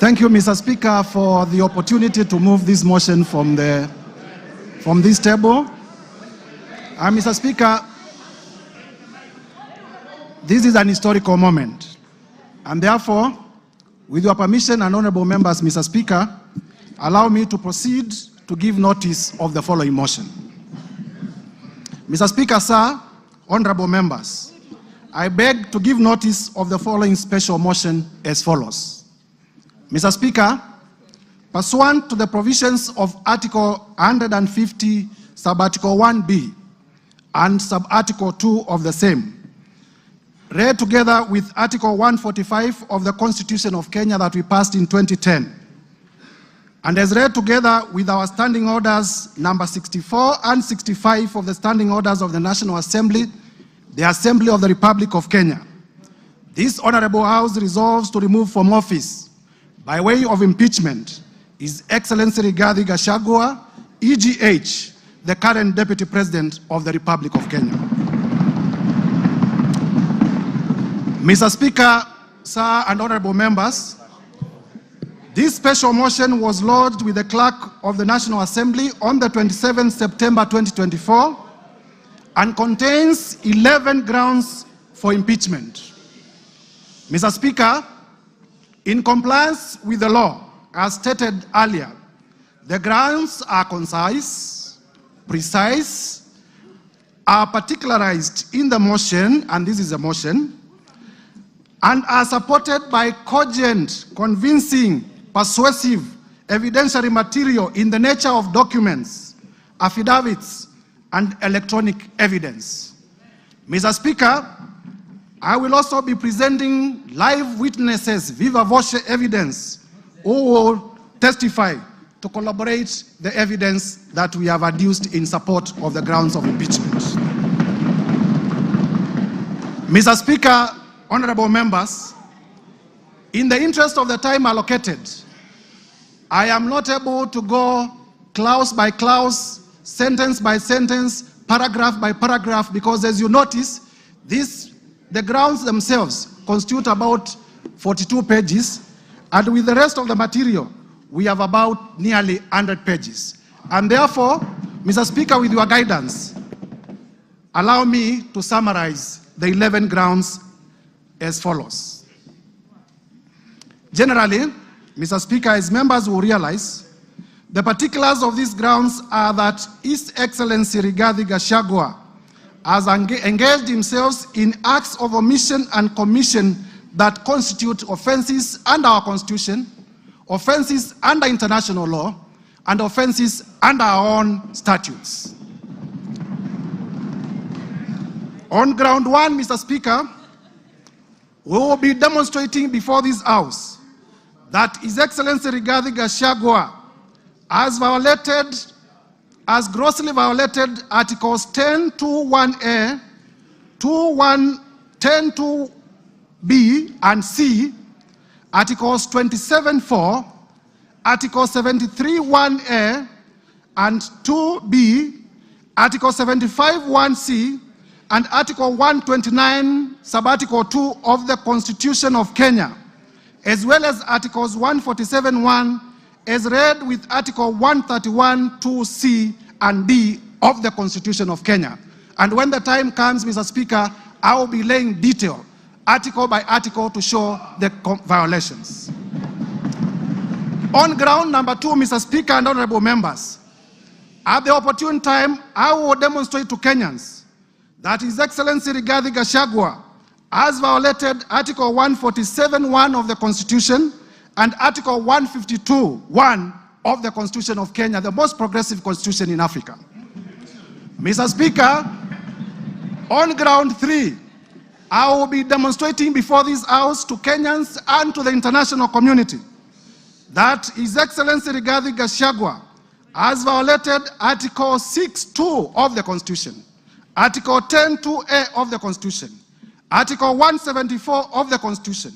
Thank you, Mr. Speaker, for the opportunity to move this motion from this table. Mr. Speaker, this is an historical moment, and therefore, with your permission and honorable members, Mr. Speaker, allow me to proceed to give notice of the following motion. Mr. Speaker, sir, honorable members, I beg to give notice of the following special motion as follows. Mr. Speaker, pursuant to the provisions of Article 150, Sub-Article 1B and Sub-Article 2 of the same, read together with Article 145 of the Constitution of Kenya that we passed in 2010, and as read together with our standing orders number 64 and 65 of the standing orders of the National Assembly, the Assembly of the Republic of Kenya, this Honorable House resolves to remove from office, by way of impeachment, His Excellency Rigathi Gachagua, EGH, the current Deputy President of the Republic of Kenya. Mr. Speaker, sir, and honorable members, this special motion was lodged with the Clerk of the National Assembly on the 27th September 2024 and contains 11 grounds for impeachment. Mr. Speaker, in compliance with the law, as stated earlier, the grounds are concise, precise, are particularized in the motion, and this is a motion, and are supported by cogent, convincing, persuasive, evidentiary material in the nature of documents, affidavits, and electronic evidence. Mr. Speaker, I will also be presenting live witnesses, viva voce evidence, who will testify to corroborate the evidence that we have adduced in support of the grounds of impeachment. Mr. Speaker, honorable members, in the interest of the time allocated, I am not able to go clause by clause, sentence by sentence, paragraph by paragraph, because as you notice, the grounds themselves constitute about 42 pages, and with the rest of the material, we have about nearly 100 pages. And therefore, Mr. Speaker, with your guidance, allow me to summarize the 11 grounds as follows. Generally, Mr. Speaker, as members will realize, the particulars of these grounds are that His Excellency Rigathi Gachagua has engaged himself in acts of omission and commission that constitute offenses under our Constitution, offenses under international law, and offenses under our own statutes. On ground one, Mr. Speaker, we will be demonstrating before this House that His Excellency Rigathi Gachagua has grossly violated Articles 10(2)(1)(a), 10(2)(b) and C, Articles 27(4), Article 73(1)(a) and 2(b), Article 75(1)(c), and Article 129, Sub-Article 2 of the Constitution of Kenya, as well as Articles 147(1), as read with Article 131(2)(c) and D of the Constitution of Kenya. And when the time comes, Mr. Speaker, I will be laying detail, article by article, to show the violations. On ground number two, Mr. Speaker and honorable members, at the opportune time, I will demonstrate to Kenyans that His Excellency Rigathi Gachagua has violated Article 147(1) of the Constitution and Article 152(1) of the Constitution of Kenya, the most progressive constitution in Africa. Mr. Speaker, on ground three, I will be demonstrating before this House to Kenyans and to the international community that His Excellency Rigathi Gachagua has violated Article 6(2) of the Constitution, Article 10(2)(a) of the Constitution, Article 174 of the Constitution,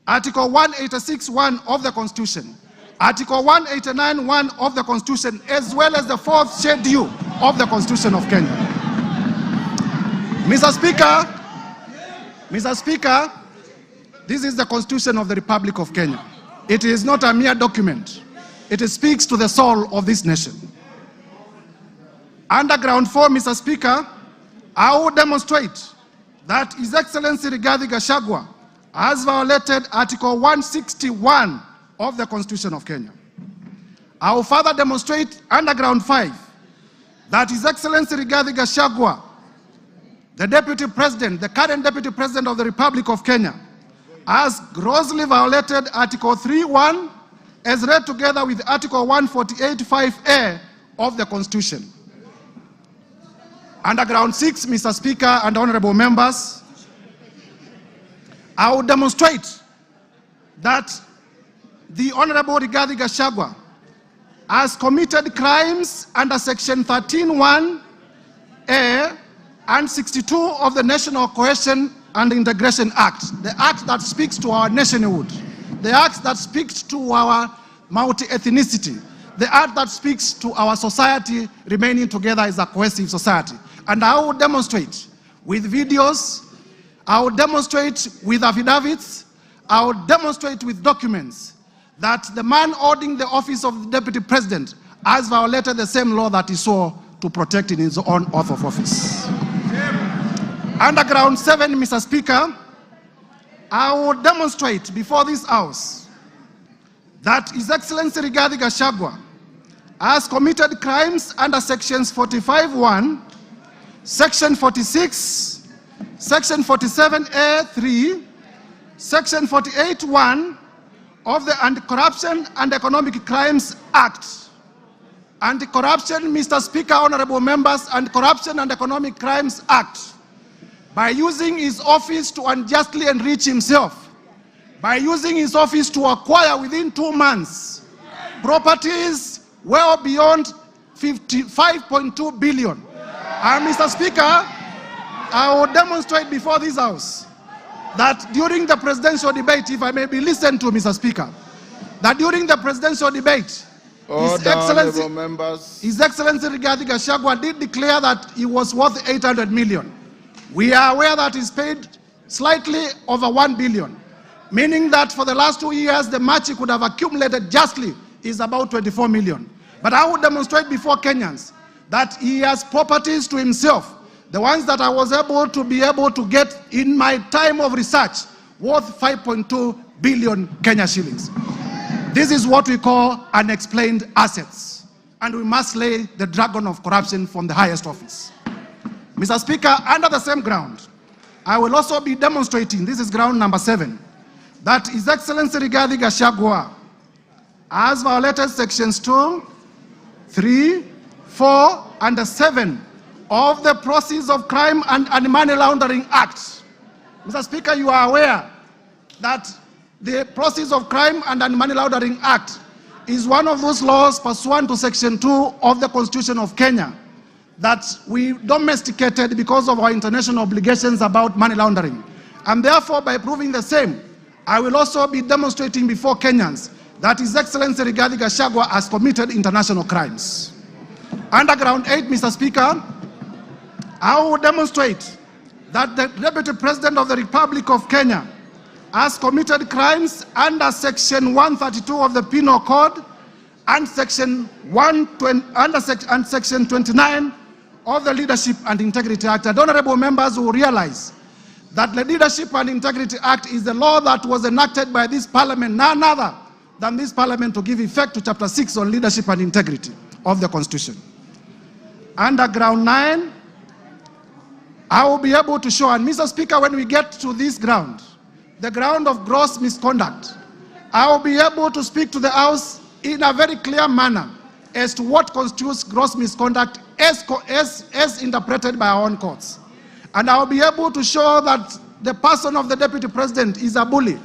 Article 186(1) of the Constitution, Article 189(1) of the Constitution, as well as the fourth schedule of the Constitution of Kenya. Mr. Speaker, this is the Constitution of the Republic of Kenya. It is not a mere document. It speaks to the soul of this nation. Under ground 4, Mr. Speaker, I will demonstrate that His Excellency Rigathi Gachagua has violated Article 161 of the Constitution of Kenya. I will further demonstrate under ground 5 that His Excellency Rigathi Gachagua, the Deputy President, the current Deputy President of the Republic of Kenya, has grossly violated Article 3(1) as read together with Article 148(5)(a) of the Constitution. Under ground 6, Mr. Speaker and honorable members, I will demonstrate that the Honorable Rigathi Gachagua has committed crimes under Section 13(1)(a) and 62 of the National Cohesion and Integration Act, the act that speaks to our nationhood, the act that speaks to our multi-ethnicity, the act that speaks to our society remaining together as a cohesive society. And I will demonstrate with videos, I will demonstrate with affidavits, I will demonstrate with documents that the man holding the office of the Deputy President has violated the same law that he swore to protect in his own oath of office. Under ground 7, Mr. Speaker, I will demonstrate before this House that His Excellency Rigathi Gachagua has committed crimes under Sections 45(1), Section 46, Section 47(a)(3), Section 48(1) of the Anti-Corruption and Economic Crimes Act. Anti-Corruption, Mr. Speaker, honorable members, Anti-Corruption and Economic Crimes Act, by using his office to unjustly enrich himself, by using his office to acquire within 2 months properties well beyond 55.2 billion. And Mr. Speaker, I will demonstrate before this House that during the presidential debate, if I may be listened to, Mr. Speaker, that during the presidential debate, His Excellency Rigathi Gachagua did declare that he was worth 800 million. We are aware that he's paid slightly over 1 billion, meaning that for the last 2 years, the much he could have accumulated justly is about 24 million. But I will demonstrate before Kenyans that he has properties to himself, the ones that I was able to get in my time of research, worth 5.2 billion Kenya shillings. This is what we call unexplained assets, and we must lay the dragon of corruption from the highest office. Mr. Speaker, under the same ground, I will also be demonstrating, this is ground number 7, that His Excellency Rigathi Gachagua has violated Sections 2, 3, 4, and 7 of the Proceeds of Crime and Money Laundering Act. Mr. Speaker, you are aware that the Proceeds of Crime and Money Laundering Act is one of those laws pursuant to Section 2 of the Constitution of Kenya that we domesticated because of our international obligations about money laundering. And therefore, by proving the same, I will also be demonstrating before Kenyans that His Excellency Rigathi Gachagua has committed international crimes. Under ground 8, Mr. Speaker, I will demonstrate that the Deputy President of the Republic of Kenya has committed crimes under Section 132 of the Penal Code and Section 29 of the Leadership and Integrity Act. And honorable members will realize that the Leadership and Integrity Act is the law that was enacted by this parliament, none other than this parliament, to give effect to Chapter 6 on leadership and integrity of the Constitution. Under ground 9, I will be able to show, and Mr. Speaker, when we get to this ground, the ground of gross misconduct, I will be able to speak to the House in a very clear manner as to what constitutes gross misconduct as interpreted by our own courts. And I will be able to show that the person of the Deputy President is a bully.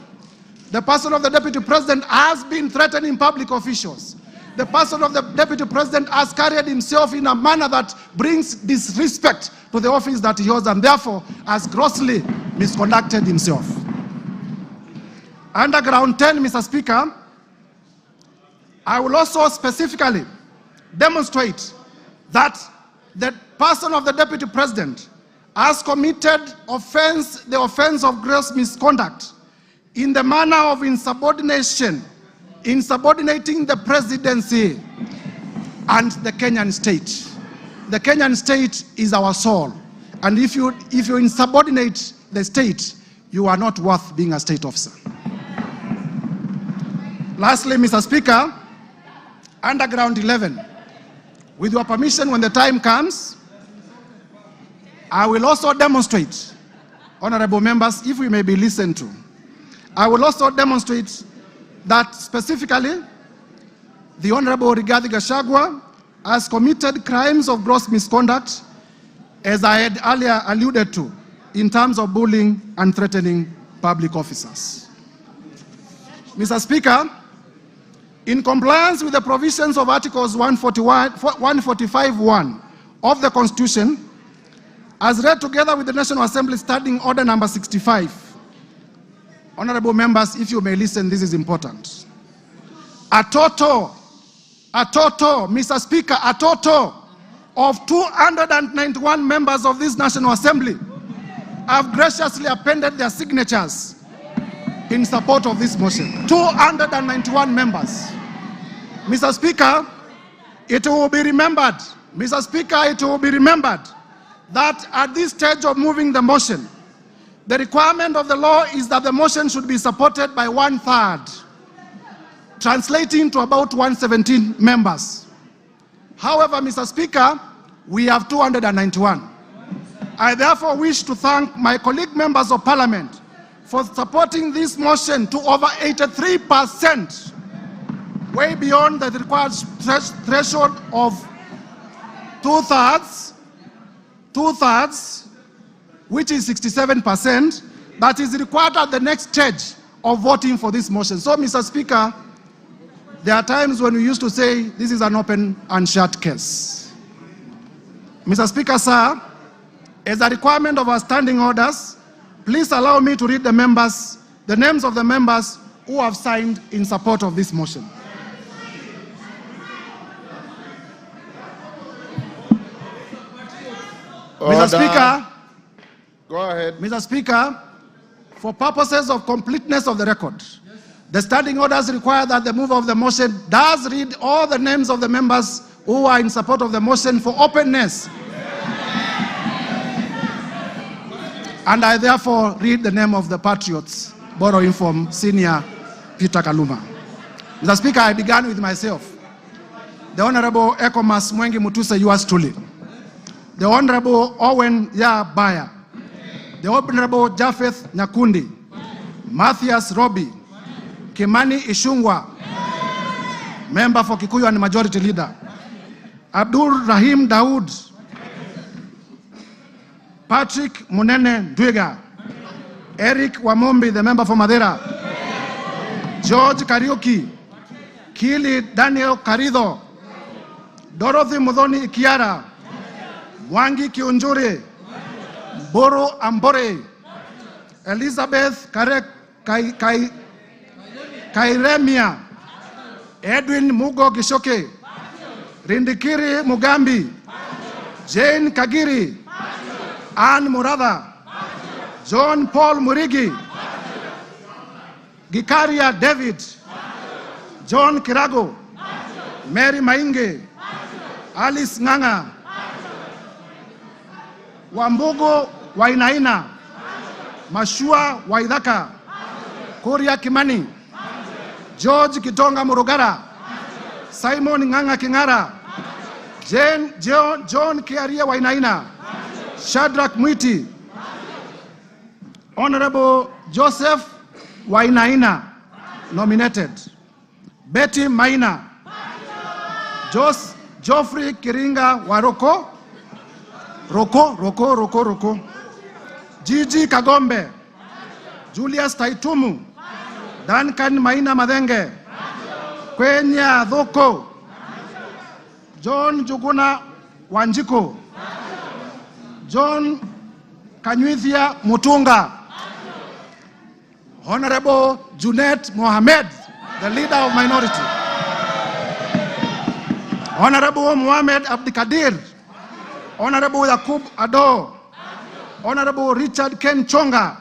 The person of the Deputy President has been threatening public officials. The person of the Deputy President has carried himself in a manner that brings disrespect to the office that he holds, and therefore has grossly misconducted himself. Under ground 10, Mr. Speaker, I will also specifically demonstrate that the person of the Deputy President has committed the offense of gross misconduct in the manner of insubordination in subordinating the presidency and the Kenyan state. The Kenyan state is our soul. And if you insubordinate the state, you are not worth being a state officer. Lastly, Mr. Speaker, Underground 11, with your permission, when the time comes, I will also demonstrate, honorable members, if we may be listened to, I will also demonstrate that specifically the Honorable Rigathi Gachagua has committed crimes of gross misconduct, as I had earlier alluded to, in terms of bullying and threatening public officers. Mr. Speaker, in compliance with the provisions of Articles 145(1) of the Constitution, as read together with the National Assembly Standing Order number 65, honorable members, if you may listen, this is important. A total, Mr. Speaker, a total of 291 members of this National Assembly have graciously appended their signatures in support of this motion. 291 members. Mr. Speaker, it will be remembered, Mr. Speaker, it will be remembered that at this stage of moving the motion, the requirement of the law is that the motion should be supported by 1/3, translating to about 117 members. However, Mr. Speaker, we have 291. I therefore wish to thank my colleague members of Parliament for supporting this motion to over 83%, way beyond the required threshold of two-thirds, which is 67%, that is required at the next stage of voting for this motion. So, Mr. Speaker, there are times when we used to say this is an open and shut case. Mr. Speaker, sir, as a requirement of our standing orders, please allow me to read the names of the members who have signed in support of this motion. Order. Mr. Speaker, go ahead. Mr. Speaker, for purposes of completeness of the record, the standing orders require that the mover of the motion does read all the names of the members who are in support of the motion for openness. And I therefore read the name of the patriots, borrowing from Senior Peter Kaluma. Mr. Speaker, I began with myself. The Honorable Ekomas Mwengi Mutuse, yours truly. The Honorable Owen Baya. The Honorable Japheth Nyakundi. Matthias Robi. Kimani Ishungwa. Member for Kikuyu and Majority Leader. Abdul Rahim Daoud. Patrick Munene Ndwiga. Eric Wamombi, the member for Madera. George Kariuki. Kili Daniel Karido. Dorothy Mudhoni Ikiara. Mwangi Kiunjuri. Boro Ambore. Elizabeth Kairemia. Edwin Mugo Gishoke. Rindikiri Mugambi. Jane Kagiri. Ann Murada. John Paul Murigi. Gikaria David. John Kirago. Mary Mainge. Alice Nganga. Wambugo Wainaina. Mashua Waidhaka. Kuria Kimani. George Kitonga Murugara. Simon Nganga Kingara. John Kiaria Wainaina. Shadrach Mwiti. Honorable Joseph Wainaina, nominated. Betty Maina. Geoffrey Kiringa Waroko. Roko. Gigi Kagombe. Julius Taitumu. Duncan Maina Madenge. Kwenya Dhoko. John Juguna Wanjiko. John Kanyuithia Mutunga. Honorable Junet Mohamed, the leader of minority. Honorable Mohamed Abdikadir. Honorable Yakub Ado. Honorable Richard Ken Chonga.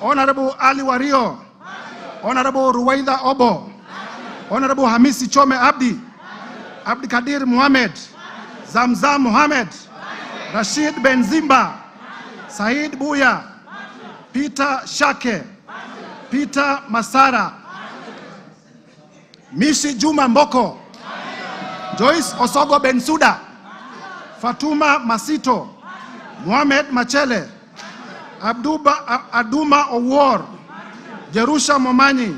Honorable Ali Wario. Honorable Ruwaida Obo. Honorable Hamisi Chome Abdi, Abdi Kadir Mohamed, Zamzam Mohamed, Rashid Benzimba, Said Buya, Peter Shake, Peter Masara, Mishi Juma Mboko, Joyce Osogo Bensuda, Fatuma Masito, Mohamed Machele, Aduma Owor, Jerusha Momanyi,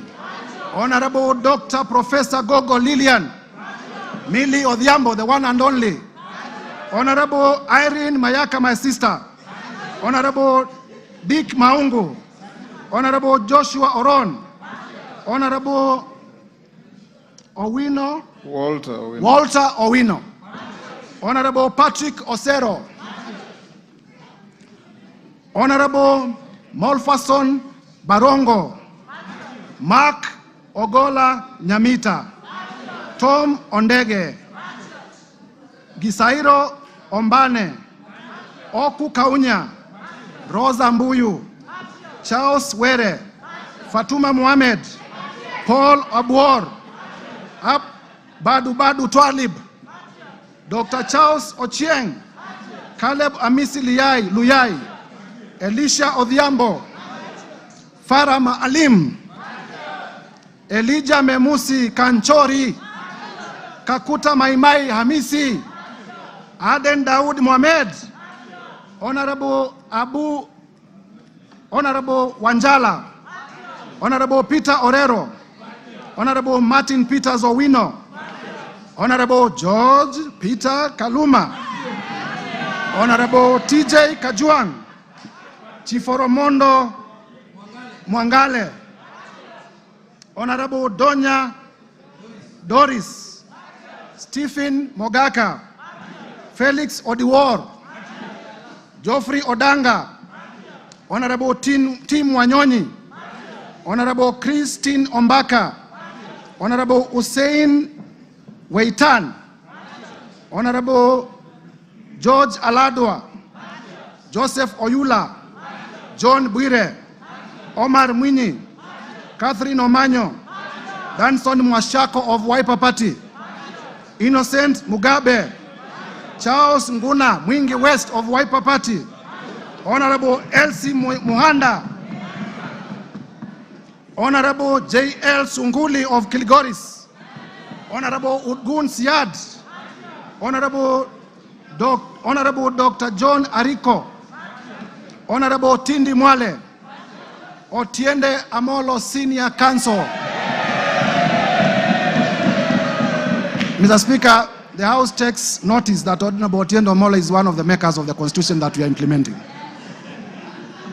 Honorable Dr. Professor Gogo Lilian, Millie Odhiambo, the one and only, Honorable Irene Mayaka, my sister, Honorable Dick Maungu, Honorable Joshua Oron, Honorable Walter Owino, Honorable Patrick Osero, Honorable Molfason Barongo, Mark Ogola Nyamita, Tom Ondege, Gisairo Ombane, Oku Kaunya, Rosa Mbuyu, Charles Were, Fatuma Mohamed, Paul Abuor, Badu Twalib, Dr. Charles Ochieng, Caleb Amisi Luyai, Elisha Odhiambo, Farah Alim, Elijah Memusi Kanchori, Kakuta Maimai Hamisi, Aden Daud Mohamed, Honorable Wanjala, Honorable Peter Orero, Honorable Martin Peters Owino, Honorable George Peter Kaluma, Honorable TJ Kajuang, Chiforomondo Mwangale, Honorable Donya Doris, Stephen Mogaka, Felix Odiwor, Geoffrey Odanga, Honorable Tim Wanyonyi, Honorable Christine Ombaka, Honorable Hussein Weitan, Honorable George Aladwa, Joseph Oyula, John Bwire, Omar Mwinyi, Catherine Omanyo, Danson Mwashako of Wiper Party, Innocent Mugabe, Charles Nguna Mwingi West of Wiper Party, Honorable Elsie Muhanda, Honorable J.L. Sunguli of Kilgoris, Honorable Udgun Siad, Honorable Dr. John Ariko, Honorable Tindi Mwale, Otiende Amolo Senior Counsel. Mr. Speaker, the House takes notice that Honorable Otiende Amolo is one of the makers of the Constitution that we are implementing.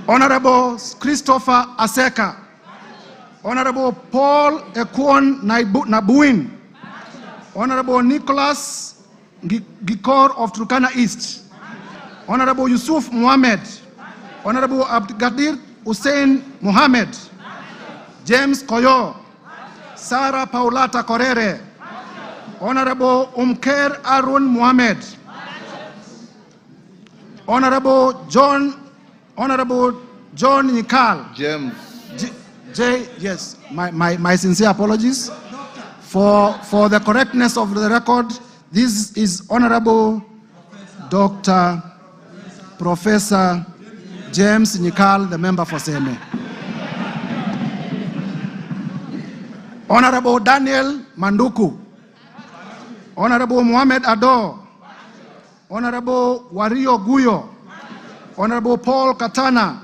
Honorable Christopher Aseka, Honorable Paul Ekwon Nabuin, Honorable Nicholas Gikor of Turkana East, Honorable Yusuf Mohamed, Honorable Abdgadir Hussein Mohamed, James Koyo, Sarah Paulata Korere, Honorable Umker Arun Mohamed, Honorable John Nikal. James. Yes, my sincere apologies. For the correctness of the record, this is Honorable Dr. Professor James Nikal, the member for Seme. Honorable Daniel Manduku, Honorable Mohamed Ado, Honorable Wario Guyo, Honorable Paul Katana,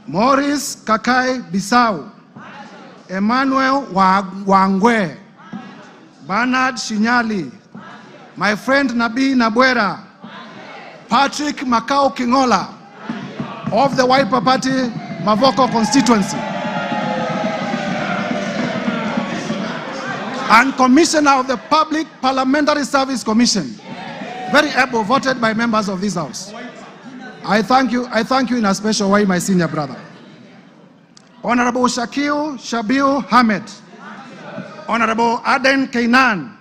Maurice Kakai Bisau, Emmanuel Wangwe, Bernard Shinyali, my friend Nabi Nabwera, Patrick Makau Kingola of the Wiper Party Mavoko constituency, and Commissioner of the Public Parliamentary Service Commission, very able, voted by members of this House. I thank you in a special way, my senior brother. Honorable Shakil Shabil Hamed, Honorable Aden Kainan,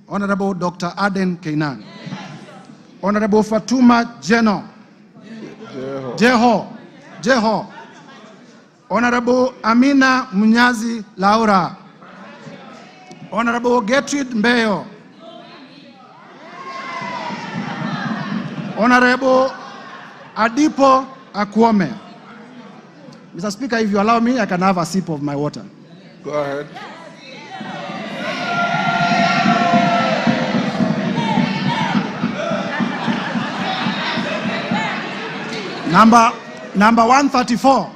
Honorable Dr. Aden Kainan, Honorable Fatuma Jeho, Honorable Amina Munyazi Laura, Honorable Gertrude Mbeyo, Honorable Adipo Akwome. Mr. Speaker, if you allow me, I can have a sip of my water. Go ahead. Number 134.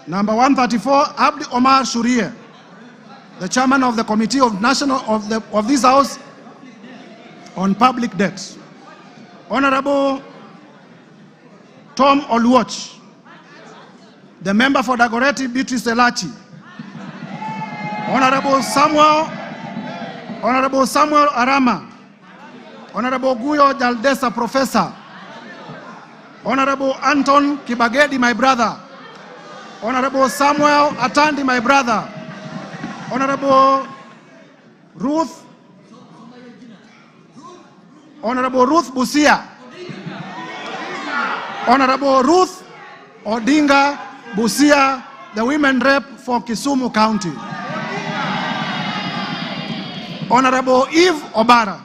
Number 134, Abdi Omar Shurie, the chairman of the Committee of this House on Public Debt. Honorable Tom Oluoch, the member for Dagoretti Beatrice Elachi. Honorable Samuel Arama, Honorable Guyo Jaldesa Professor, Honorable Anton Kibagedi, my brother, Honorable Samuel Atandi, my brother, Honorable Ruth Busia, Honorable Ruth Odinga Busia, the women rep for Kisumu County, Honorable Eve Obara,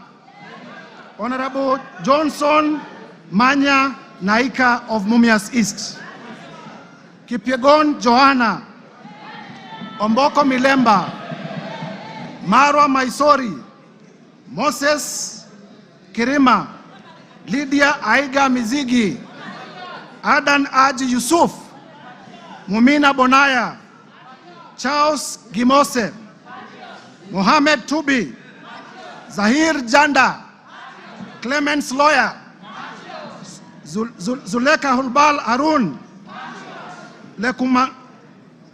Honorable Johnson Manya Naika of Mumias East, Kipyegon Johanna, Omboko Milemba, Marwa Maisori, Moses Kirima, Lydia Aiga Mizigi, Adan Aji Yusuf, Mumina Bonaya, Charles Gimose, Mohamed Tubi, Zahir Janda, Clemens Lawyer, Zuleka Hulbal Arun,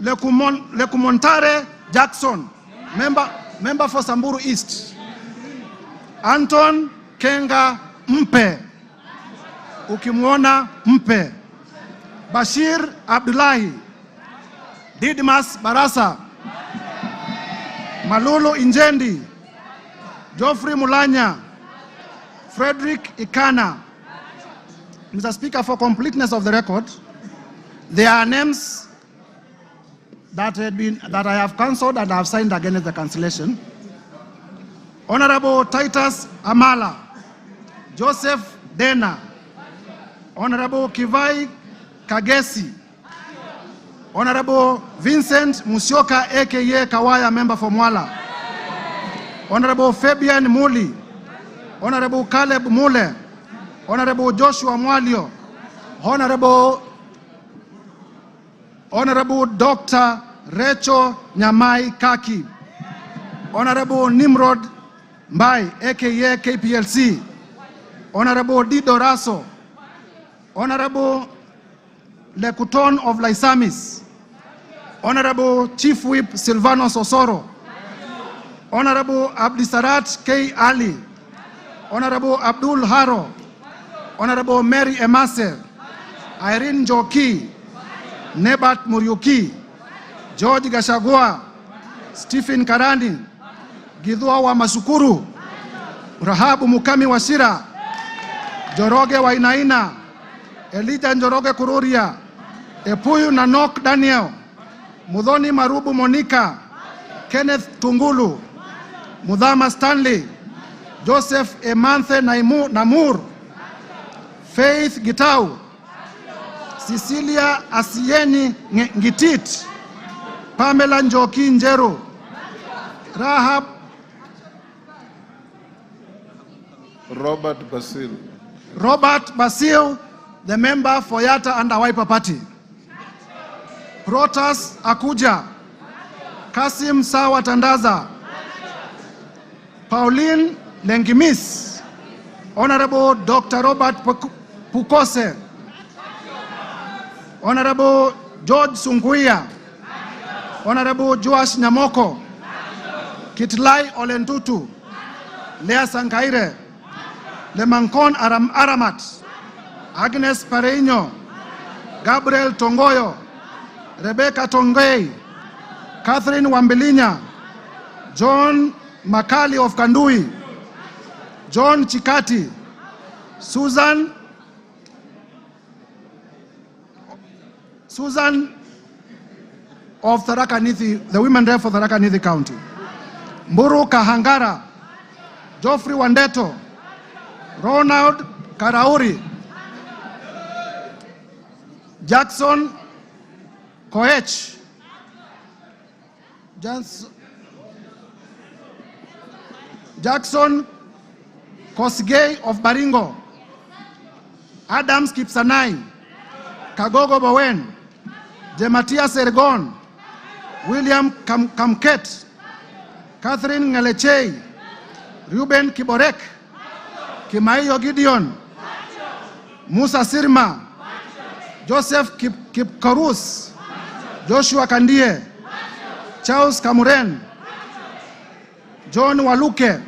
Lekumontare Jackson, member for Samburu East, Anton Kenga Mpe, ukimwona Mpe, Bashir Abdullahi, Didmas Barasa, Malulu Injendi, Geoffrey Mulanya, Frederick Ikana. Mr. Speaker, for completeness of the record, there are names that I have cancelled and I have signed against the cancellation. Honorable Titus Amala, Joseph Dena, Honorable Kivai Kagesi, Honorable Vincent Musyoka aka Kawaya, member for Mwala, Honorable Fabian Muli, Honorable Caleb Mule, Honorable Joshua Mwalio, Honorable Dr. Recho Nyamai Kaki, Honorable Nimrod Mbai aka KPLC, Honorable Dido Raso, Honorable Lekuton of Laisamis, Honorable Chief Whip Silvanos Osoro, Honorable Abdisarat K. Ali, Honorable Abdul Haro, Honorable Mary Emase, Irene Joki, Nebat Muriuki, George Gachagua, Stephen Karani, Gidhua wa Masukuru, Rahabu Mukami Washira, Joroge Wainaina, Elijah Njoroge Kururia, Epuyu Nanok Daniel, Mudhoni Marubu Monica, Kenneth Tungulu, Mudhama Stanley, Joseph Emanthe Namur, Faith Gitau, Cecilia Asieni Ngitit, Pamela Njoki Njeru, Rahab Robert Basil, the member for Yatta and Awaipa Party, Protas Akuja, Kasim Sawa Tandaza, Pauline Lengimis, Honorable Dr. Robert Pukose, Honorable George Sunguia, Honorable Joash Nyamoko, Kitlai Olentutu, Lea Sankaire, Lemankon Aramat, Agnes Pareño, Gabriel Tongoyo, Rebecca Tongei, Catherine Wambilinya, John Makali of Kandui, John Chikati, Susan of Tharaka Nithi, the women rep for Tharaka Nithi County. Mburu Kahangara, Geoffrey Wandeto, Ronald Karauri, Jackson Koech, Jackson Kosgei of Baringo, Adams Kipsanai, Kagogo Bowen, Jematia Sergon, William Kamket, Catherine Ngelechei, Ruben Kiborek, Kimaiyo Gideon, Musa Sirma, Joseph Kipkorus, Joshua Kandie, Charles Kamuren, John Waluke,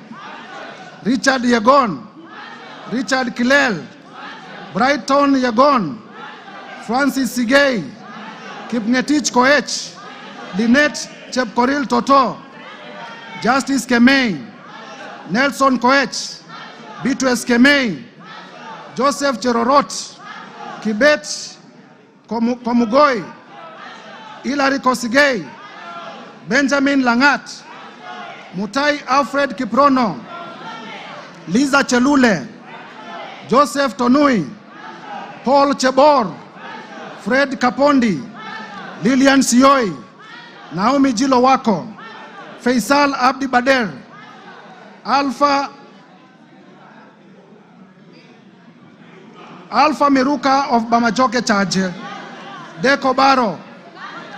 Richard Yegon, Richard Kilel, Brighton Yegon, Francis Sigei, Kipngetich Koech, Lynette Chepkoril Toto, Justice Kemei, Nelson Koech, Beatrice Kemei, Joseph Cherorot, Kibet Komugoi, Hilary Kosigei, Benjamin Langat, Mutai Alfred Kiprono, Liza Chelule, Joseph Tonui, Paul Chebor, Fred Kapondi, Lilian Sioi, Naomi Jilowako, Faisal Abdi Bader, Alpha Miruka of Bamachoke Charge, Deko Baro,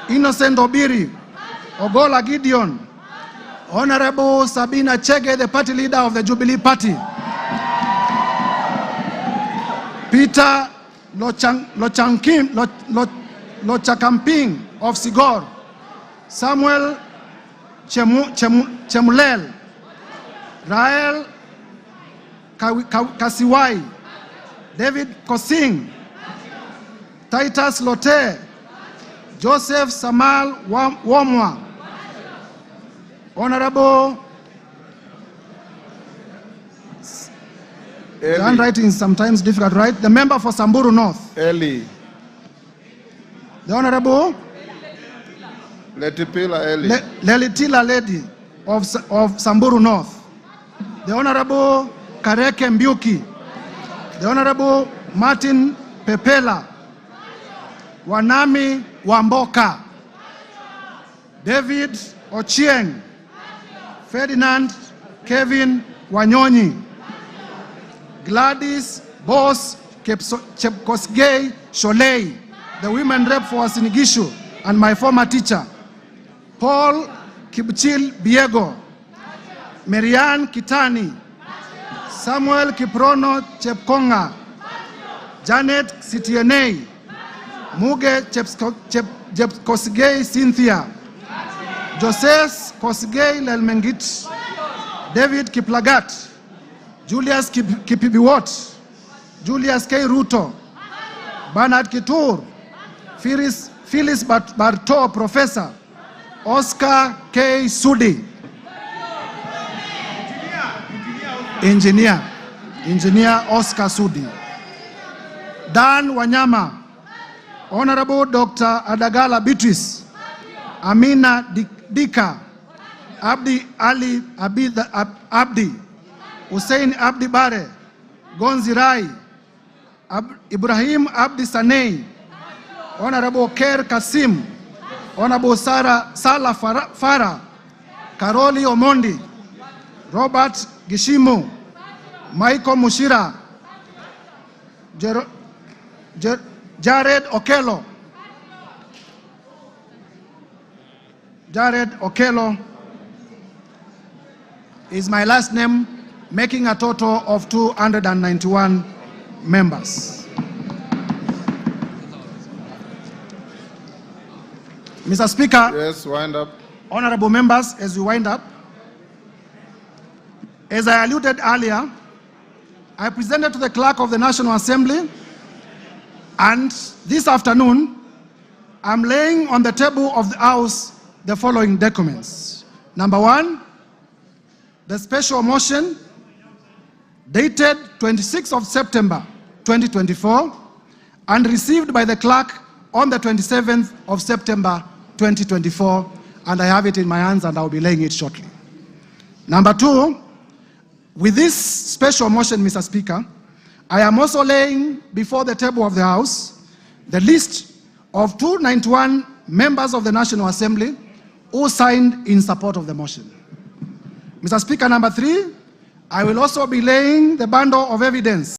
Innocent Obiri, Ogola Gideon, Honorable Sabina Chege, the party leader of the Jubilee Party, Peter Lochakamping of Sigor, Samuel Chemulel, Rael Kasiwai, David Kosing, Titus Lote, Joseph Samal Womwa, Honorable, the handwriting is sometimes difficult, right? The member for Samburu North. Eli. The Honorable Letipila Eli. Lelitila Lady of Samburu North. The Honorable Kareke Mbiuki. The Honorable Martin Pepela. Wanami Wamboka. David Ochieng. Ferdinand Kevin Wanyonyi. Gladys Boss Chepkosgei Sholei, the women rep for Sinigishu and my former teacher. Paul Kipchil Biego, Marianne Kitani, Samuel Kiprono Chepkonga, Janet Sitienei, Muge Chepkosgei Cynthia, Joses Kosgei Lelmengit, David Kiplagat, Julius Kipibiwot, Julius K. Ruto, Bernard Kitur, Phyllis Barto, Professor, Oscar K. Sudi, Engineer Oscar Sudi, Dan Wanyama, Honorable Dr. Adagala Beatrice, Amina Dika, Abdi Ali Abdi, Hussein Abdi Bare, Gonzi Rai, Ibrahim Abdi Sanei, Honorable Ker Kasim, Honorable Salah Farah, Karoli Omondi, Robert Gishimu, Michael Mushira, Jared Okello, is my last name, making a total of 291 members. Mr. Speaker. Yes, wind up. Honorable members, as we wind up, as I alluded earlier, I presented to the Clerk of the National Assembly, and this afternoon, I'm laying on the table of the House the following documents. Number one, the special motion dated 26th of September 2024 and received by the clerk on the 27th of September 2024, and I have it in my hands and I'll be laying it shortly. Number two, with this special motion, Mr. Speaker, I am also laying before the table of the House the list of 291 members of the National Assembly who signed in support of the motion. Mr. Speaker, number three, I will also be laying the bundle of evidence